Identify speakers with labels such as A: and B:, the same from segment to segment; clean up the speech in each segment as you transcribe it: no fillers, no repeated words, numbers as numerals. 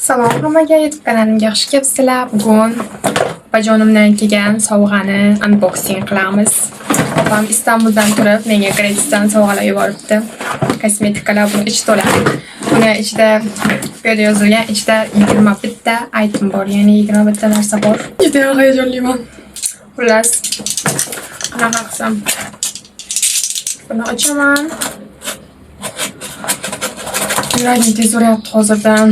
A: Salom hammaga, YouTube kanalimga xush kelibsizlar. Bugun opajonimdan kelgan sovg'ani unboxing qilamiz. Opam Istanbuldan turib menga Gretsiyadan sovg'alar yuboribdi. Kosmetikalar buni ichi to'la. Buni ichida bu yerda yozilgan, ichida 21 ta item bor, ya'ni 21 ta narsa bor. Juda hayajonliman. Xullas, qanaqa qilsam? Buni ochaman. Yuragim tez uryapti hozirdan.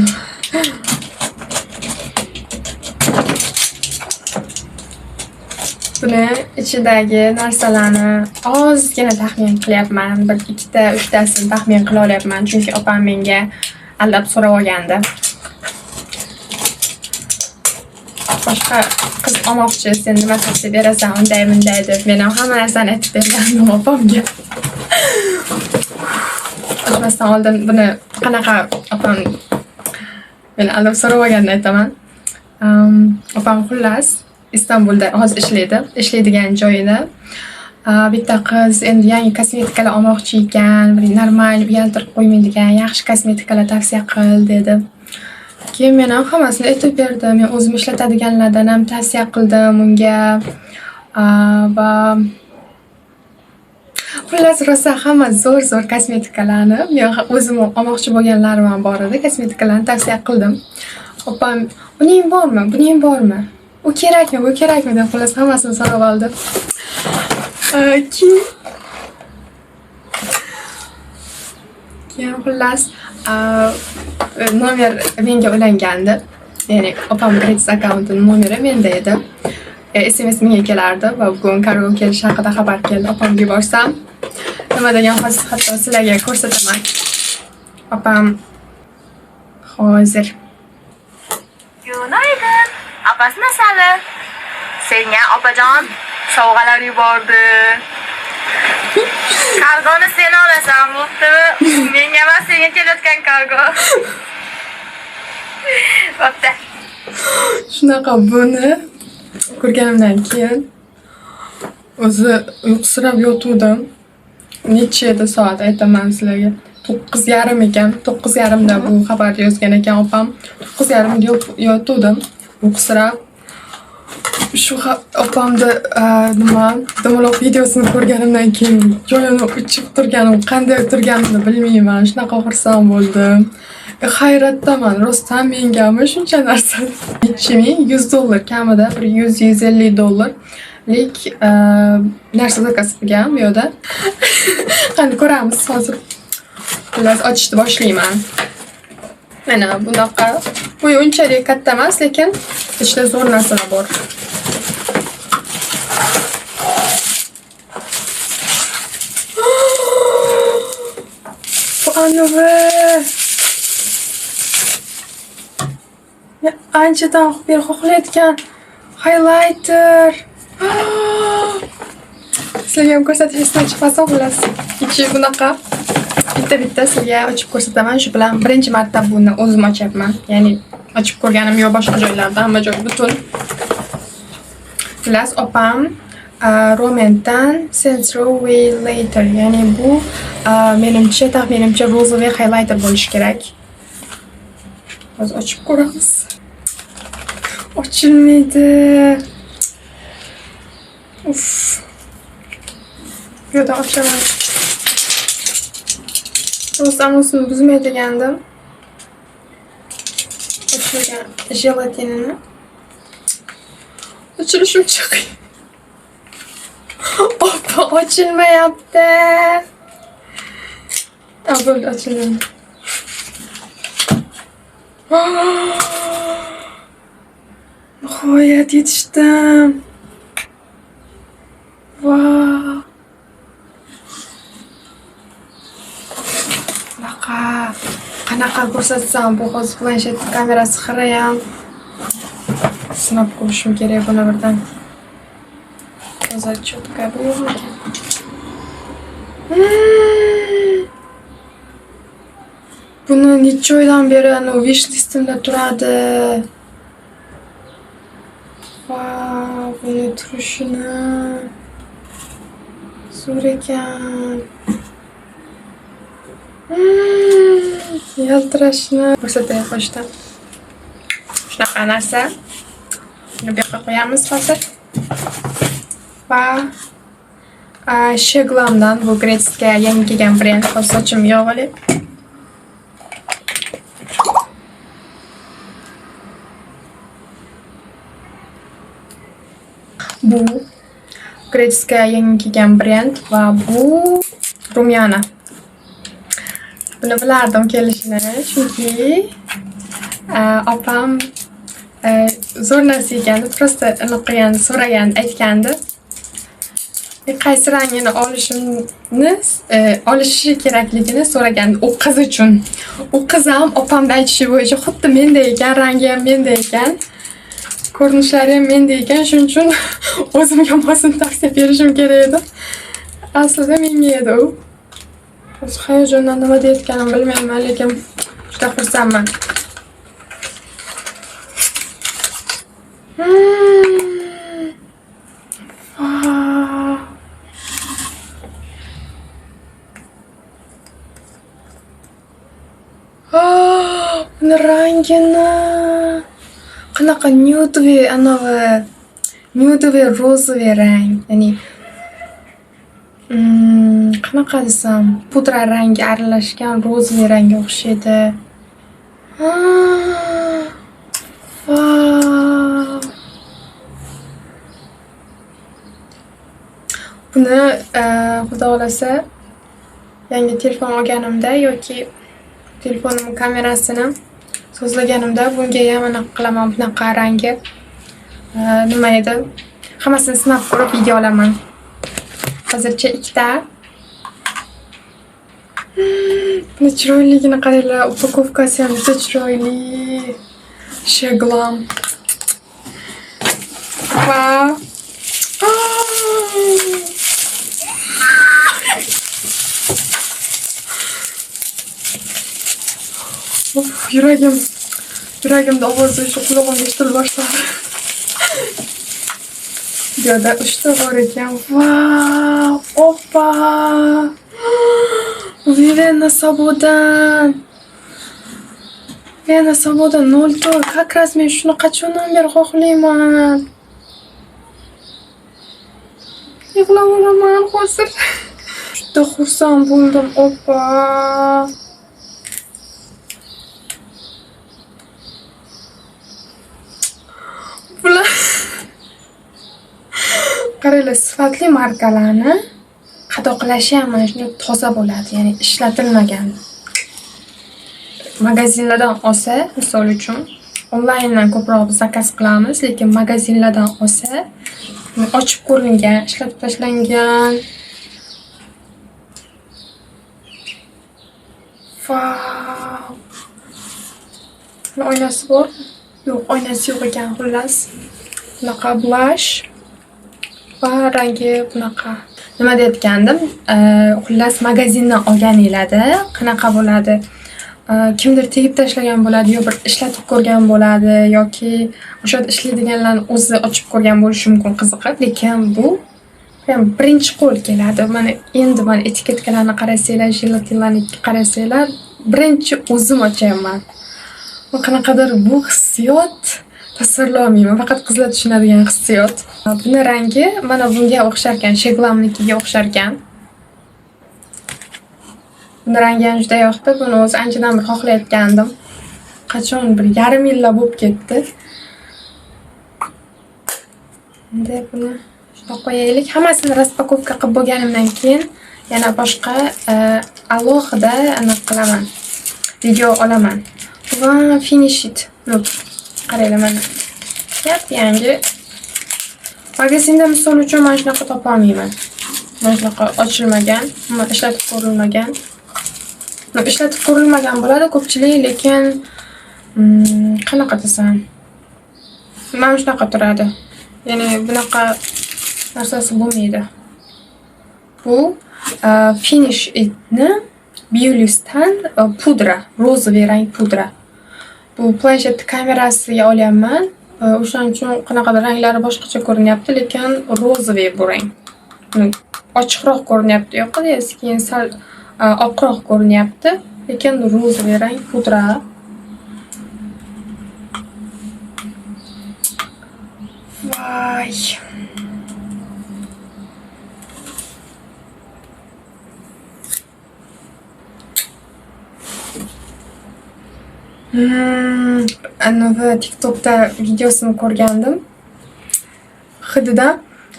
A: Buni ichidagi narsalarni ozgina taxmin qilyapman. Bir ikkita, uchtasini taxmin qila olyapman, chunki opam menga aldab so'rab olgandi. Boshqa qiz olmoqchi, sen nima topib berasan, unday bunday deb men ham hamma narsani aytib bergandim opamga. Ochmasdan oldin buni qanaqa opam meni aldab so'rab olganini aytaman. Opam xullas Istanbulda hozir ishlaydigan joyida bitta qiz endi yangi kosmetikalar olmoqchi ekan, bir normal uyaltirib qo'ymaydigan yaxshi kosmetikalar tavsiya qil dedi. Keyin men ham hammasini aytib berdim. Men o'zim ishlatadiganlardan ham tavsiya qildim unga. Va xullas rosa hamma zo'r kosmetikalarni men o'zim olmoqchi bo'lganlarim ham bor edi, kosmetikalarni tavsiya qildim. Opam buning bormi? Bu kerakmi deb xullas hammasini so'rab oldi. Keyin xullas nomer menga ulangandi. Ya'ni opam Gretsiya akkauntining nomeri menda edi. SMS menga kelardi va bugun kargo kelishi haqida xabar keldi. Opamga yuborsam, nima degan hozir hatto sizlarga ko'rsataman. Opam hozir.
B: Günaydın. Apası nasıl? Senga opajon sovg'alar yubordi. Kargoni sen olasan, bo'ptimi? Menga emas, senga kelayotgan kargo. Bo'pti.
A: Shunaqa buni ko'rganimdan keyin o'zi uyqusirab yotuvdim. Necha edi soat aytaman sizlarga. 9:30 ekan. 9:30da bu xabarni yozgan ekan opam. 9:30da yotuvdim. Uyqusirab. Shu opamni nima dumaloq videosini ko'rganimdan keyin joyini uchib turganim, qanday turganimni bilmayman. Shunaqa xursand bo'ldim. Hayratdaman, rostdan mengami shuncha narsa. $100 kamida, bir $100-150 lik narsa zakaz qilgan bu yerda. Qani ko'ramiz hozir. Xullas ochishni boshlayman. Mana bunaqa. Bu unchalik katta emas, lekin ichida zo'r narsalar bor. Anchadan beri xohlayotgan highlighter. Sizlarga ham ko'rsatishni chiqmasa xullas. Ichi bunaqa. Bitta sizga ochib ko'rsataman. Shu bilan birinchi marta buni o'zim ochyapman. Ya'ni ochib ko'rganim yo'q boshqa joylarda, hamma joy butun. Xullas opam Roman'dan Sensory Highlighter, ya'ni bu taxminimcha rozoviy highlighter bo'lishi kerak. Hozir ochib ko'ramiz. Ochilmaydi. Uf. Bu yerda ochaman. Rostdan o'zini buzmaydigandim. Ochilgan jelatinini. Ochilishi uchun. Opa, ochilmayapti. Bo'ldi, ochildi. Nihoyat yetishdim. Vau. Qanaqa ko'rsatsam, bu hozir planshet kamerasi xira ham. Sinab ko'rishim kerak buni birdan. Hozir cho'tka bu. Buni necha oydan beri wish listimda turadi. Vau, buni turishini zo'r ekan. Yaltirashni ko'rsatay qo'shdim. shunaqa narsa. Buni bu yoqqa qo'yamiz hozir. Va Sheglamdan bu Gretzga yangi kelgan brend sochim yog'li. Bu Gretzga yangi kelgan brend va bu rumyana. Buni bilardim kelishini, chunki opam zo'r narsa ekandi, prosta aniq so'ragandi, aytgandi. Qaysi rangini olishi kerakligini so'ragandi u qiz uchun. U qiz ham opamning aytishi bo'yicha xuddi mendek ekan, rangi ham mendek ekan, ko'rinishlari ham mendek ekan, shuning uchun o'zimga mosini tavsiya berishim kerak edi. Aslida menga edi u. Hozir hayajondan nima deyotganimni bilmayman, lekin juda xursandman. Buni rangini qanaqa nude rozoviy rang, ya'ni qanaqa desam, pudra rangi aralashgan rozoviy rangga o'xshaydi. Buni xudo xolasa yangi telefon olganimda yoki telefonim kamerasini sozlaganimda bunga ham aniq qilaman, bunaqa rangi nima edi, hammasini sinab ko'rib video olaman. Hozircha ikkita. Buni chiroyligini qaranglar, upakovkasi ham juda chiroyli. Sheglam. Wow. Yuragimda ovozi shu qulog'imga eshitilib boshladi. Bu yerda 3 ta bor ekan. Wow! Oppa! Vena Sabodan 04. Как раз men shuni qachondan beri xohlayman. Yig'laveraman hozir. Juda xursand bo'ldim. Oppa! Qaranglar, sifatli markalarni qadoqlashi ham mana shunday toza bo'ladi, ya'ni ishlatilmagan. Magazinlardan olsa, misol uchun, onlayndan ko'proq zakaz qilamiz, lekin magazinlardan olsa, ochib ko'rilgan, ishlatib tashlangan. Wow! Oynasi bor? Yo'q, oynasi yo'q ekan, xullas. Bunaqa blush va rangi bunaqa. Nima deyotgandim? Xullas magazindan olganinglarda qanaqa bo'ladi? Kimdir tegib tashlagan bo'ladi, yo bir ishlatib ko'rgan bo'ladi yoki o'sha ishlaydiganlarni o'zi ochib ko'rgan bo'lishi mumkin, qiziqib, lekin bu ham birinchi qo'l keladi. Mana endi etiketkalarni qarasanglar, jelatinlarni qarasanglar, birinchi o'zim ochyapman. Va qanaqadir bu hissiyot tasvirlay olmayman, faqat qizlar tushunadigan hissiyot. Buni rangi mana bunga o'xshar ekan, Sheglamnikiga o'xshar ekan. Buni rangi ham juda yoqdi. Buni o'zi anchadan bir xohlayotgandim. Qachon bir yarim yillab bo'lib ketdi. Endi buni shunday qo'yaylik. Hammasini raspakovka qilib bo'lganimdan keyin yana boshqa alohida aniq qilaman. Video olaman. Va finish it. Qaranglar mana. Yangi magazinda misol uchun mana shunaqa topa olmayman. Mana shunaqa ochilmagan, ishlatib ko'rilmagan. Ishlatib ko'rilmagan bo'ladi ko'pchilik, lekin qanaqa desam, mana shunaqa turadi. Ya'ni bunaqa narsasi bo'lmaydi. Bu finish itni Biolus'tan pudra, rozoviy rang pudra. Bu planshet kamerasiga olyapman. O'shaning uchun qanaqadir ranglari boshqacha ko'rinyapti, lekin rozoviy bu rang. Ochiqroq ko'rinyapti, yoqida keyin sal oqroq ko'rinyapti, lekin rozoviy rang pudra. Voy. Anavi TikTokda videosini ko'rgandim. Hididan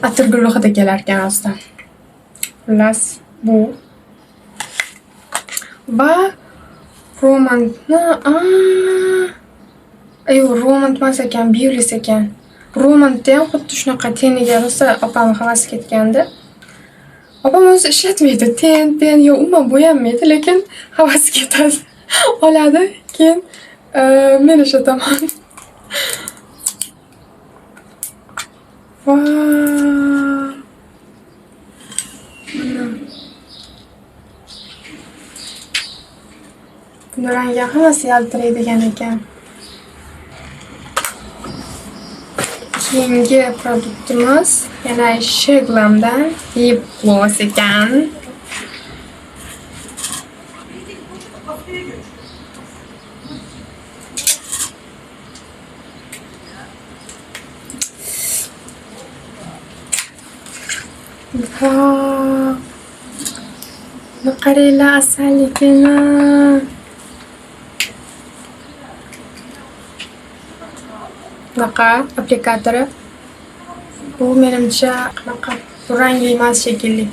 A: atirgul hidi kelar ekan aslida. Xullas, bu va romantni yo'q, romant emas ekan, Beulis ekan. Romantda ham xuddi shunaqa teniga rosa opam havas ketgandi. Opam o'zi ishlatmaydi. Ten yo'q, umuman bo'yanmaydi, lekin havas ketadi. Oladi, keyin men ishlataman. Vau. Buni rangi hammasi yaltiraydigan ekan. Keyingi produktimiz yana Sheglamdan Lip Gloss ekan. Vau. Buni qaranglar, asalligini. Bunaqa applikatori. Bu menimcha qanaqa rangli emas shekilli.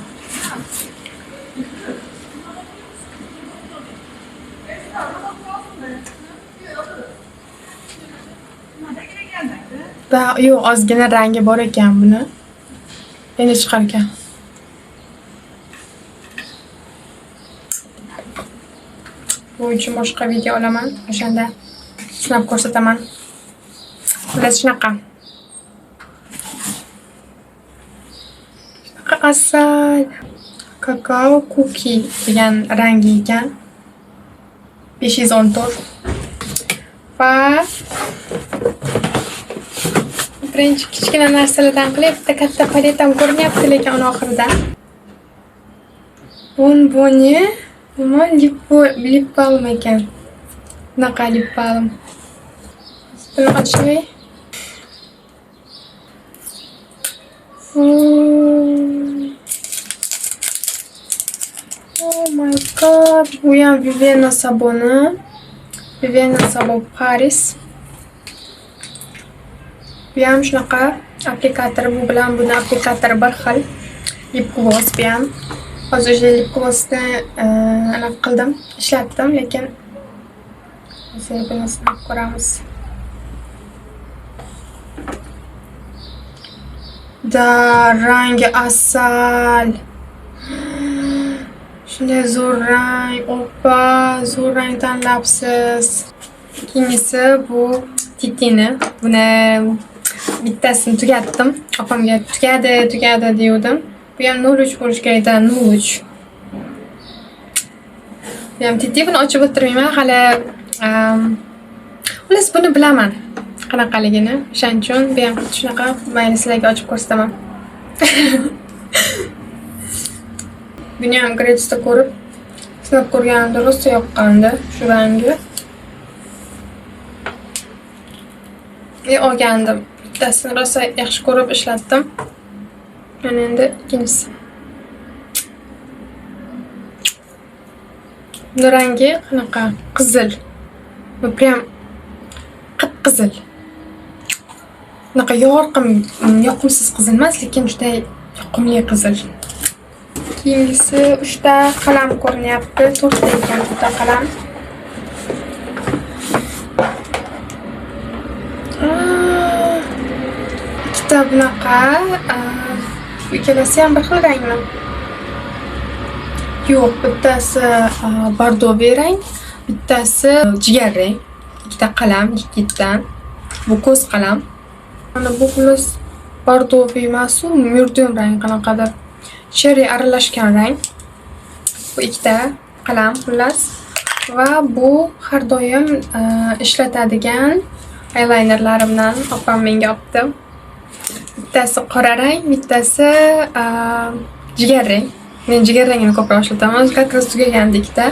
A: Va yo'q, ozgina rangi bor ekan buni. Endi chiqar ekan. Bu uchun boshqa video olaman, o'shanda sinab ko'rsataman. Xullas shunaqa. Asal kakao cookie degan rangi ekan. 514. Va birinchi kichkina narsalardan qilib bitta katta paletam ko'rinyapti, lekin uni oxirida. Bonboni, nima lip balm ekan. Bunaqa lip balm. Buni ochmay. Oh my god, bu ham Vivienne sabuni. Vivienne sabun Paris. Bu ham shunaqa applikator, bu bilan buni applikatori bir xil. Lip gloss bu ham. Hozir lip glossni anaqa qildim, ishlatdim, lekin buni sinab ko'ramiz. Da rangi asal. Shunday zo'r rang, oppa, zo'r rang tanlabsiz. Keyingisi bu Titini. Buni bittasini tugatdim. Opamga tugadi degandim. Bu ham 03 bo'lish kerak-da, 03. Bu ham Titi, buni ochib o'tirmayman, hali xullas buni bilaman qanaqaligini. O'shaning uchun bu ham shunaqa, mayli sizlarga ochib ko'rsataman. Buni ham Gratisda ko'rib, sinab ko'rganimda rosa yoqqandi shu rangi. Olgandim. Bittasini rosa yaxshi ko'rib ishlatdim. Mana endi ikkinchisi. Bu rangi qanaqa? Qizil. Bu prям qip-qizil. Bunaqa yoqimsiz qizil emas, lekin juda yoqimli qizil. Keyingisi 3 ta qalam ko'rinyapti. 4 ta ekan bitta qalam. Ikkita bunaqa, ikkalasi ham bir xil rangmi? Yo'q, bittasi bordoviy rang, bittasi jigar rang. Ikkita qalam, ikkitdan. Bu ko'z qalam. Mana bu xullas bordoviy emas, murdum rang qanaqadir. Cherry aralashgan rang. Bu ikkita qalam xullas. Va bu har doim ishlatadigan eyelinerlarimdan opam menga olibdi. Bittasi qora rang, bittasi jigar rang. Men jigar rangini ko'proq ishlataman. Как раз tugagandi ikkita.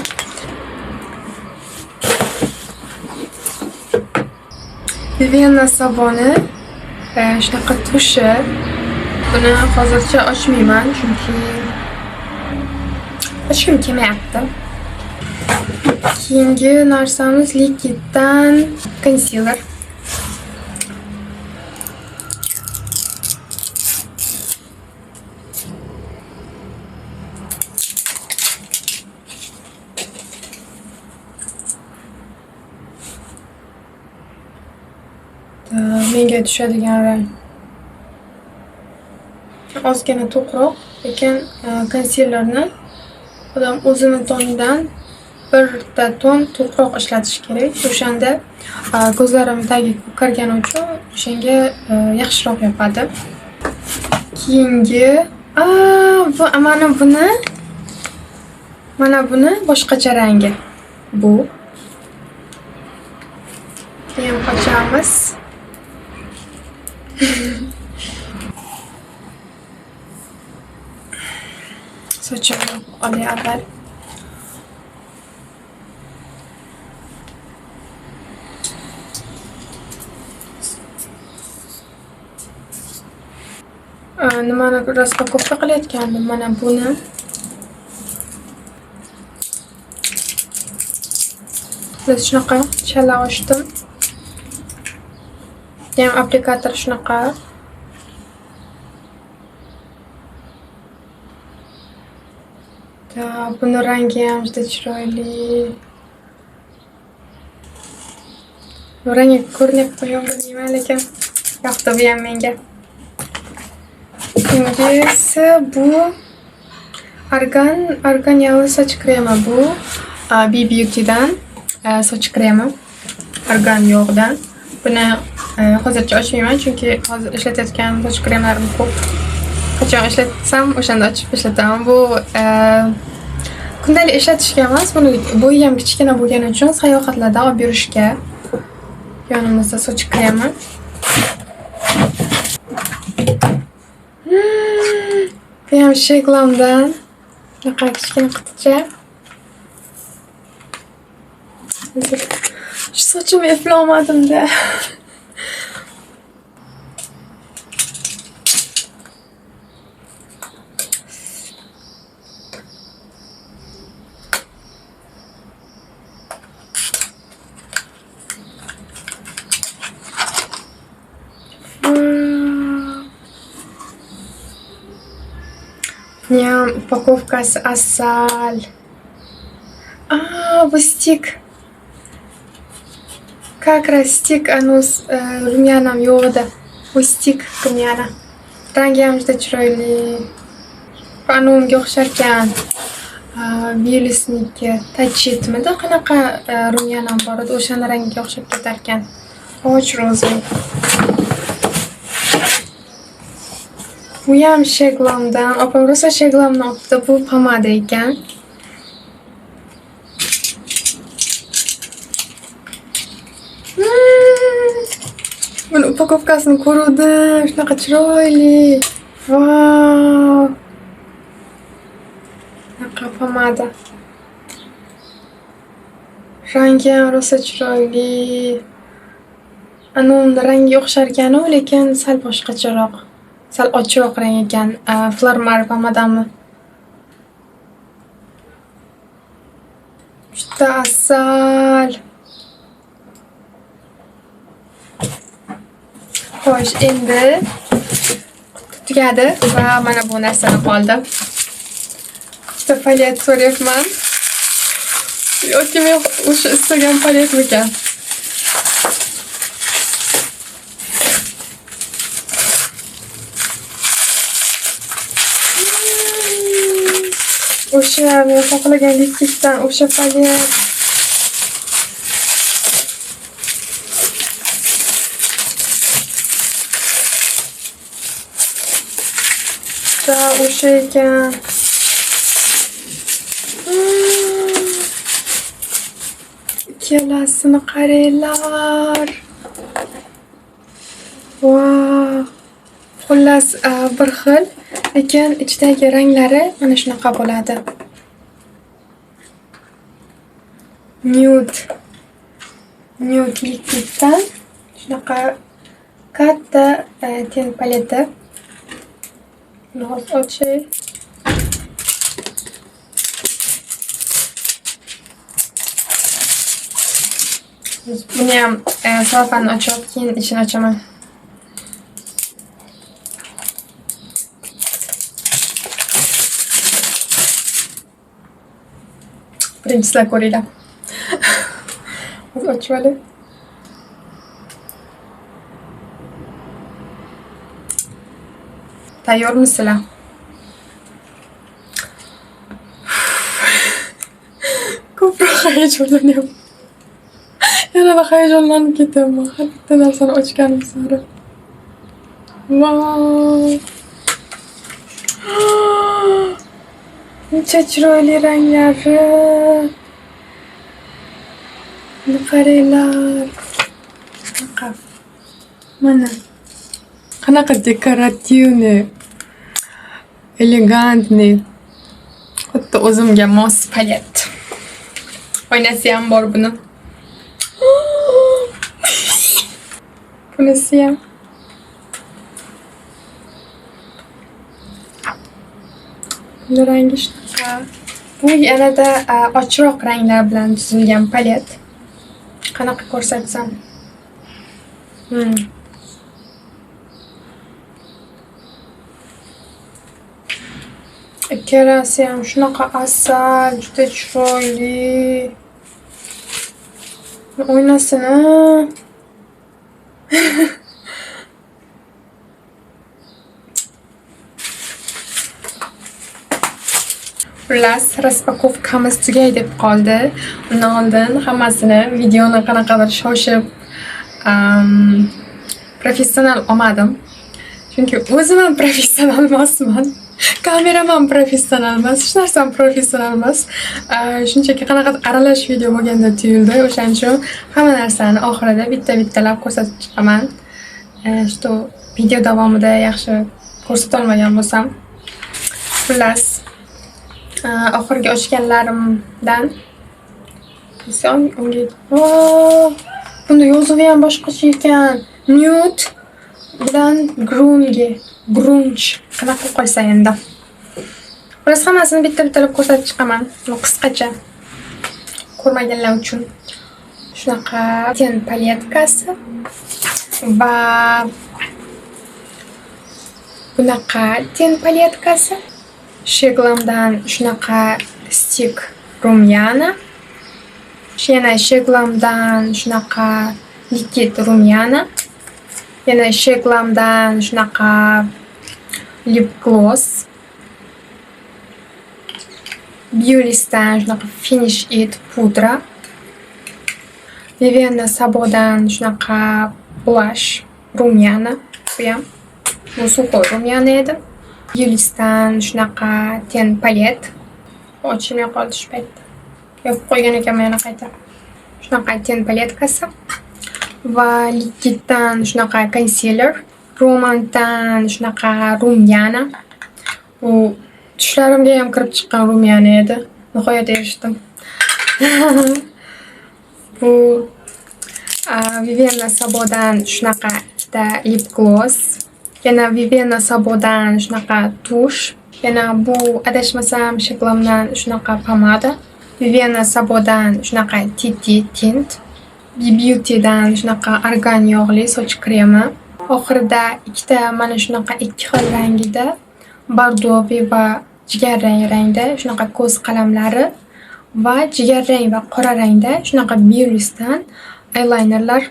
A: Vivienne sabuni shunaqa tushi. Buni hozircha ochmayman chunki ochgim kelmayapti. Keyingi narsamiz Liquiddan concealer. Menga tushadigan rang ozgina to'qroq, lekin concealerni odam o'zini tonidan birta ton to'qroq ishlatish kerak. O'shanda ko'zlarim tagiga kirgani uchun o'shanga yaxshiroq yopadi. Keyingi mana buni boshqacha rangi bu. Keyin ochamiz. Sochimni olay avval. Nimani raspakofka qilayotgandim, mana buni. Biz shunaqa chala ochdim. Ham applikator shunaqa. Buni rangi ham juda chiroyli. Bu rangi ko'rinyapti bilmayman, lekin yoqdi bu ham menga. Keyingisi bu Argan yog'li soch kremi bu. B Beauty'dan soch kremi. Argan yog'dan. Buni hozircha ochmayman chunki hozir ishlatayotgan soch kremlarim ko'p. Qachon ishlatsam o'shanda ochib ishlataman. Bu kundalik ishlatishga emas, buni bo'yi ham kichkina bo'lgani uchun sayohatlarda olib yurishga. Yonimizda soch kremi. Bu ham Sheglamdan bunaqa kichkina quticha. Shu sochimni eplolmadim-da. Buniyam upakovkasi asal. Bu stik. Как раз stik rumyanam yo'q edi. Bu stik rumyana. Rangi ham juda chiroyli. Anumga o'xshar ekan. Vilisniki tachitmidi, qanaqa rumyanam bor edi, o'shani rangiga o'xshab ketar ekan. Och ro'zi. Bu ham Sheglamdan. Opam rosa Sheglamdan olibdi. Bu pomada ekan. Buni upakovkasini ko'rdim. Shunaqa chiroyli. Vau. Bunaqa pomada. Rangi ham rosa chiroyli. Anumni rangiga o'xshar ekan, lekin sal boshqacharoq. Sal ochroq rang ekan. Flormar pomadami. Juda asal. Xo'sh, endi tugadi va mana bu narsani oldim. Bitta palet so'rayapman. Yoki men o'sha istagan paletmikan? O'sha men xohlagan Liquiddan o'sha palet. O'sha ekan. Ikkalasini qaranglar. Vau. Xullas bir xil, lekin ichidagi ranglari mana shunaqa bo'ladi. Nude Liquiddan shunaqa katta ten paleti. Buni hozir ochay. Buni ham salofani ochib, keyin ichini ochaman. Birinchisizlar ko'ringlar. Hozir ochib olay. Tayyormisizlar? Ko'proq hayajonlanyapman. Yana hayajonlanib ketyapman. Har bitta narsani ochganim sari. Vau! Buncha chiroyli ranglari. Buni qaranglar. Mana. Qanaqa dekorativniy, elegantniy. Xuddi o'zimga mos palet. Oynasi ham bor buni. Bunisi ham. Buni rangi shunaqa. Bu yanada ochroq ranglar bilan tuzilgan palet. Qanaqa ko'rsatsam. Ikkalasi ham shunaqa asal, juda chiroyli. Oynasini. Xullas, raspakovkamiz tugay deb qoldi. Undan oldin hammasini videoni qanaqadir shoshib professional olmadim. Chunki o'zim ham professional emasman. Kameraman professional emas, hech narsam professional emas. Shunchaki qanaqadir aralash video bo'lganda tuyuldi. O'shaning uchun hamma narsani oxirida bitta-bittalab ko'rsatib chiqaman. Что video davomida yaxshi ko'rsata olmagan bo'lsam. Xullas, oxirgi ochganlarimdan bunda yozuvi ham boshqacha ekan. Nude bilan grunge qanaqa qolsa endi. Xullas, hammasini bitta-bittalab ko'rsatib chiqaman. Qisqacha ko'rmaganlar uchun. Shunaqa ten paletkasi va bunaqa ten paletkasi. Sheglamdan shunaqa stik rumyana. Yana Sheglamdan shunaqa likit rumyana. Yana Sheglamdan shunaqa lip gloss. Biolis'dan shunaqa finish it pudra. Vivienne Sabodan shunaqa blush rumyana. Bu ham suxoy rumyana edi. Biolis'dan shunaqa ten palet. Ochilmay qoldi shu paytda. Yopib qo'ygan ekanman yana qayta. Shunaqa ten paletkasi. Va Likitdan shunaqa concealer. Romantdan shunaqa rumyana. U tushlarimga ham kirib chiqqan rumyana edi. Nihoyat erishdim. Bu Vivienne Sabodan shunaqa lip gloss. Yana Vivienne Sabodan shunaqa tush. Yana bu adashmasam Sheglamdan shunaqa pomada. Vivienne Sabodan shunaqa Titi tint. Beauty'dan shunaqa argan yog'li soch kremi. Oxirida ikkita mana shunaqa ikki xil rangida bordoviy va jigarrang rangda shunaqa ko'z qalamlari va jigarrang va qora rangda shunaqa Biolis'dan eyelinerlar.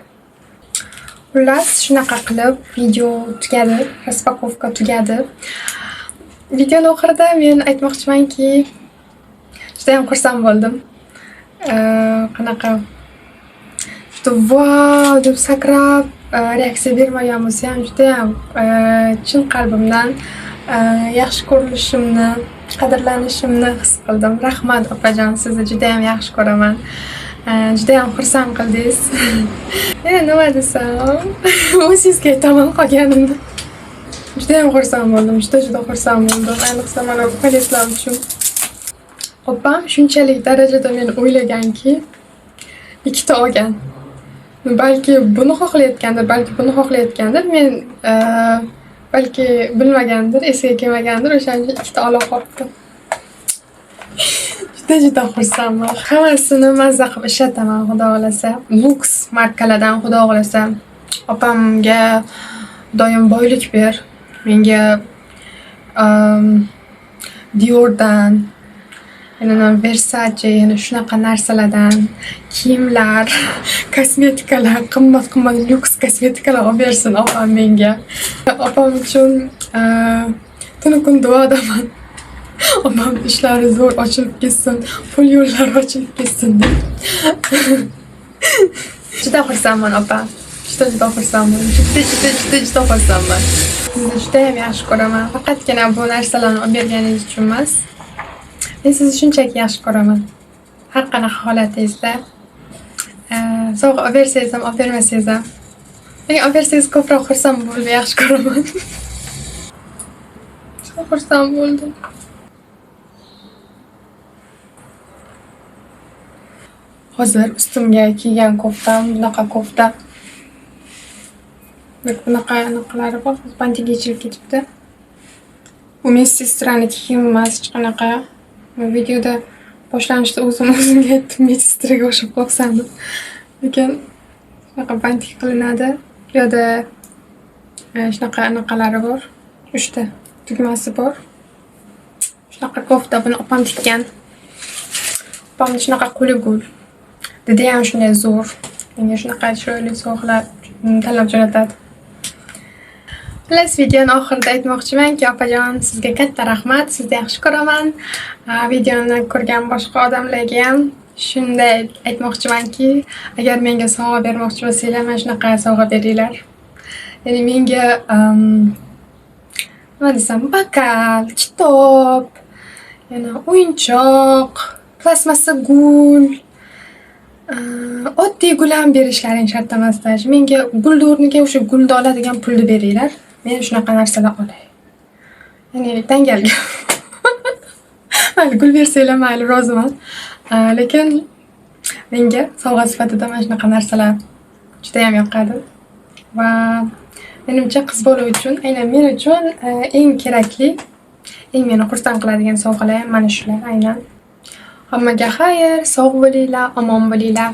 A: Xullas, shunaqa qilib video tugadi, raspakovka tugadi. Video oxirida men aytmoqchimanki, juda ham xursand bo'ldim. Qanaqa wow deb sakrab reaksiya bermagan bo'lsa ham juda ham chin qalbimdan yaxshi ko'rilishimni, qadrlanishimni his qildim. Rahmat opajon, sizni juda ham yaxshi ko'raman. Juda ham xursand qildingiz. Yana nima desam, o'zingizga aytaman qolganimni. Juda ham xursand bo'ldim, juda xursand bo'ldim. Ayniqsa mana bu paletlar uchun. Opam shunchalik darajada meni o'ylaganki, ikkita olgan. Balki buni xohlayotgandir, balki buni xohlayotgandir. Men balki bilmagandir, esiga kelmagandir, o'shaning uchun ikkita olib qolibdim. Juda xursandman. Hammasini mazza qilib ishlataman, xudo xolasa. Lux markalardan xudo xolasa. Opamga doim boylik ber. Menga Dior'dan, yana Versace, yana shunaqa narsalardan kiyimlar, kosmetikalar, qimmat lyuks kosmetikalar olib bersin opam menga. Opam uchun tunu kun duodaman. Opam ishlari zo'r ochilib ketsin, pul yo'llari ochilib ketsin deb. Juda xursandman opa. Juda xursandman. Juda xursandman. Sizni judayam yaxshi ko'raman. Faqatgina bu narsalarni olib berganingiz uchun emas. Men sizni shunchaki yaxshi ko'raman. Har qanaqa holatingizda sovg'a olib bersangiz ham, olib bermasangiz ham. Lekin olib bersangiz ko'proq xursand bo'lib yaxshi ko'raman. Juda xursand bo'ldim. Hozir ustimga kiygan koftam, bunaqa kofta. Bunaqalari bor, bantiga yechilib ketibdi. Bu men sestrani kiyim emas, hech qanaqa. Videoda boshlanishda o'zimga aytdim, mestraga o'xshab qolsam deb. Lekin shunaqa bantik qilinadi. Bu yerda shunaqalari bor. 3 ta tugmasi bor. Shunaqa kofta buni opam tikkan. Opamning shunaqa qo'li gul. Didi ham shunday zo'r. Menga shunaqa chiroyli sovg'alar tanlab jo'natadi. Xullas, videoni oxirida aytmoqchimanki, opajon, sizga katta rahmat. Sizni yaxshi ko'raman. Videoni ko'rgan boshqa odamlarga ham shunday aytmoqchimanki, agar menga sovg'a bermoqchi bo'lsanglar, mana shunaqa sovg'a beringlar. Ya'ni menga nima desam, bakal, kitob, yana o'yinchoq, plastmassa gul, oddiy gul ham berishlaring shart emasda. Menga gulni o'rniga o'sha gulni oladigan pulni beringlar. Men shunaqa narsalar olay. Ya'ni dangalga. Mayli, gul bersanglar mayli, roziman. Lekin menga sovg'a sifatida mana shunaqa narsalar juda ham yoqadi. Va menimcha qiz bola uchun, aynan men uchun eng kerakli, eng meni xursand qiladigan sovg'alar ham mana shular aynan. Hammaga xayr, sog' bo'linglar, omon bo'linglar.